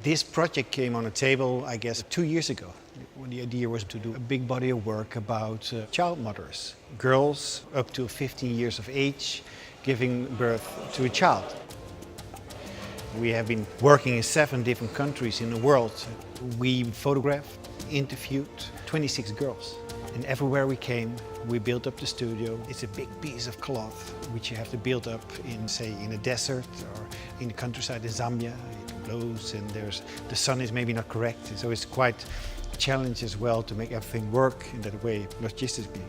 This project came on the table, I guess, 2 years ago, when the idea was to do a big body of work about child mothers, girls up to 15 years of age giving birth to a child. We have been working in 7 different countries in the world. We photographed, interviewed 26 girls. And everywhere we came, we built up the studio. It's a big piece of cloth, which you have to build up in, say, in a desert or in the countryside in Zambia. It blows and the sun is maybe not correct. So it's quite a challenge as well to make everything work in that way, logistically.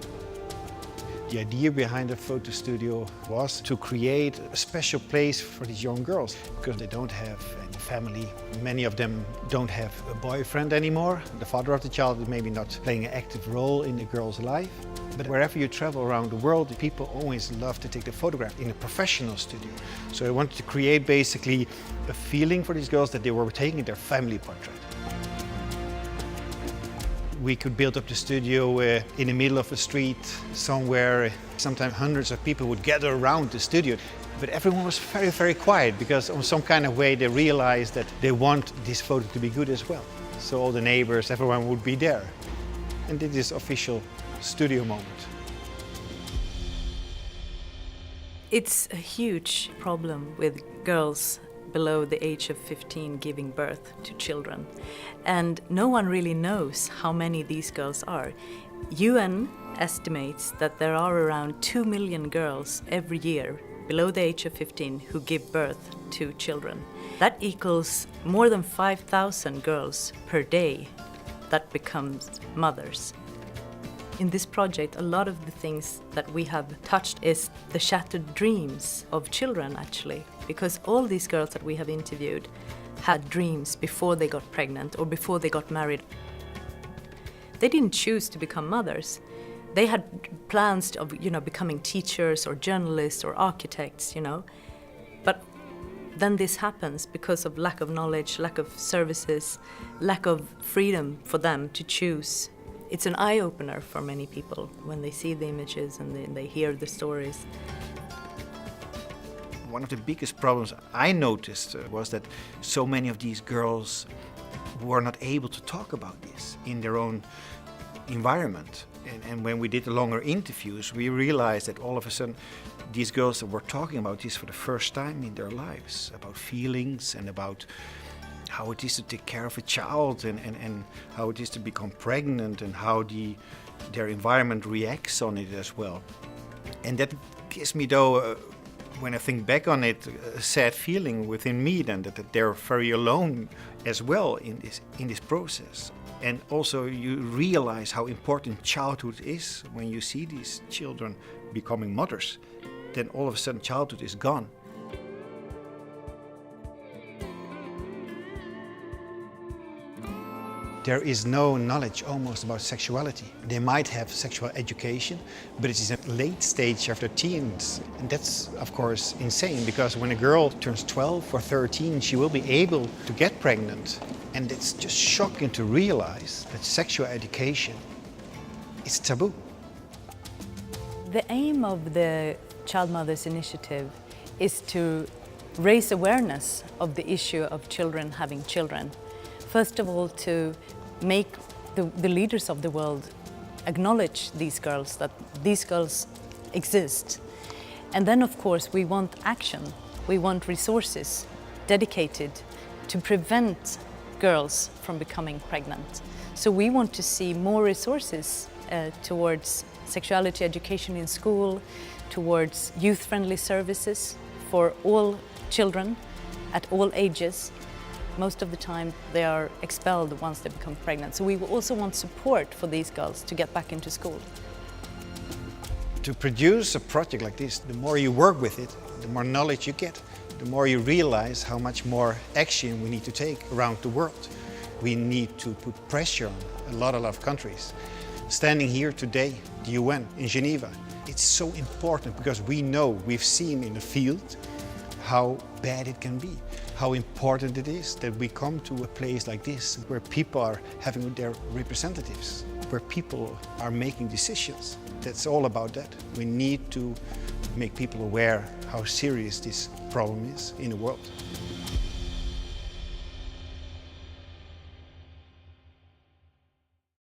The idea behind the photo studio was to create a special place for these young girls because they don't have any family. Many of them don't have a boyfriend anymore. The father of the child is maybe not playing an active role in the girl's life. But wherever you travel around the world, people always love to take the photograph in a professional studio. So I wanted to create basically a feeling for these girls that they were taking their family portrait. We could build up the studio in the middle of a street somewhere. Sometimes hundreds of people would gather around the studio. But everyone was very, very quiet because in some kind of way they realized that they want this photo to be good as well. So all the neighbors, everyone would be there. And did this official studio moment. It's a huge problem with girls below the age of 15 giving birth to children. And no one really knows how many these girls are. UN estimates that there are around 2 million girls every year below the age of 15 who give birth to children. That equals more than 5,000 girls per day that becomes mothers. In this project, a lot of the things that we have touched is the shattered dreams of children, actually, because all these girls that we have interviewed had dreams before they got pregnant or before they got married. They didn't choose to become mothers. They had plans of, becoming teachers or journalists or architects, But then this happens because of lack of knowledge, lack of services, lack of freedom for them to choose. It's an eye-opener for many people when they see the images and they hear the stories. One of the biggest problems I noticed was that so many of these girls were not able to talk about this in their own environment. And when we did the longer interviews, we realized that all of a sudden these girls were talking about this for the first time in their lives, about feelings and about how it is to take care of a child and how it is to become pregnant and how their environment reacts on it as well. And that gives me, though, when I think back on it, a sad feeling within me then that they're very alone as well in this process. And also you realize how important childhood is when you see these children becoming mothers. Then all of a sudden childhood is gone. There is no knowledge almost about sexuality. They might have sexual education, but it is a late stage of their teens. And that's, of course, insane, because when a girl turns 12 or 13, she will be able to get pregnant. And it's just shocking to realize that sexual education is taboo. The aim of the Child Mothers Initiative is to raise awareness of the issue of children having children. First of all, to make the leaders of the world acknowledge these girls, that these girls exist. And then, of course, we want action. We want resources dedicated to prevent girls from becoming pregnant. So we want to see more resources towards sexuality education in school, towards youth-friendly services for all children at all ages. Most of the time they are expelled once they become pregnant. So we also want support for these girls to get back into school. To produce a project like this, the more you work with it, the more knowledge you get, the more you realize how much more action we need to take around the world. We need to put pressure on a lot of countries. Standing here today, the UN in Geneva, it's so important because we've seen in the field how bad it can be, how important it is that we come to a place like this where people are having their representatives, where people are making decisions. That's all about that. We need to make people aware how serious this problem is in the world.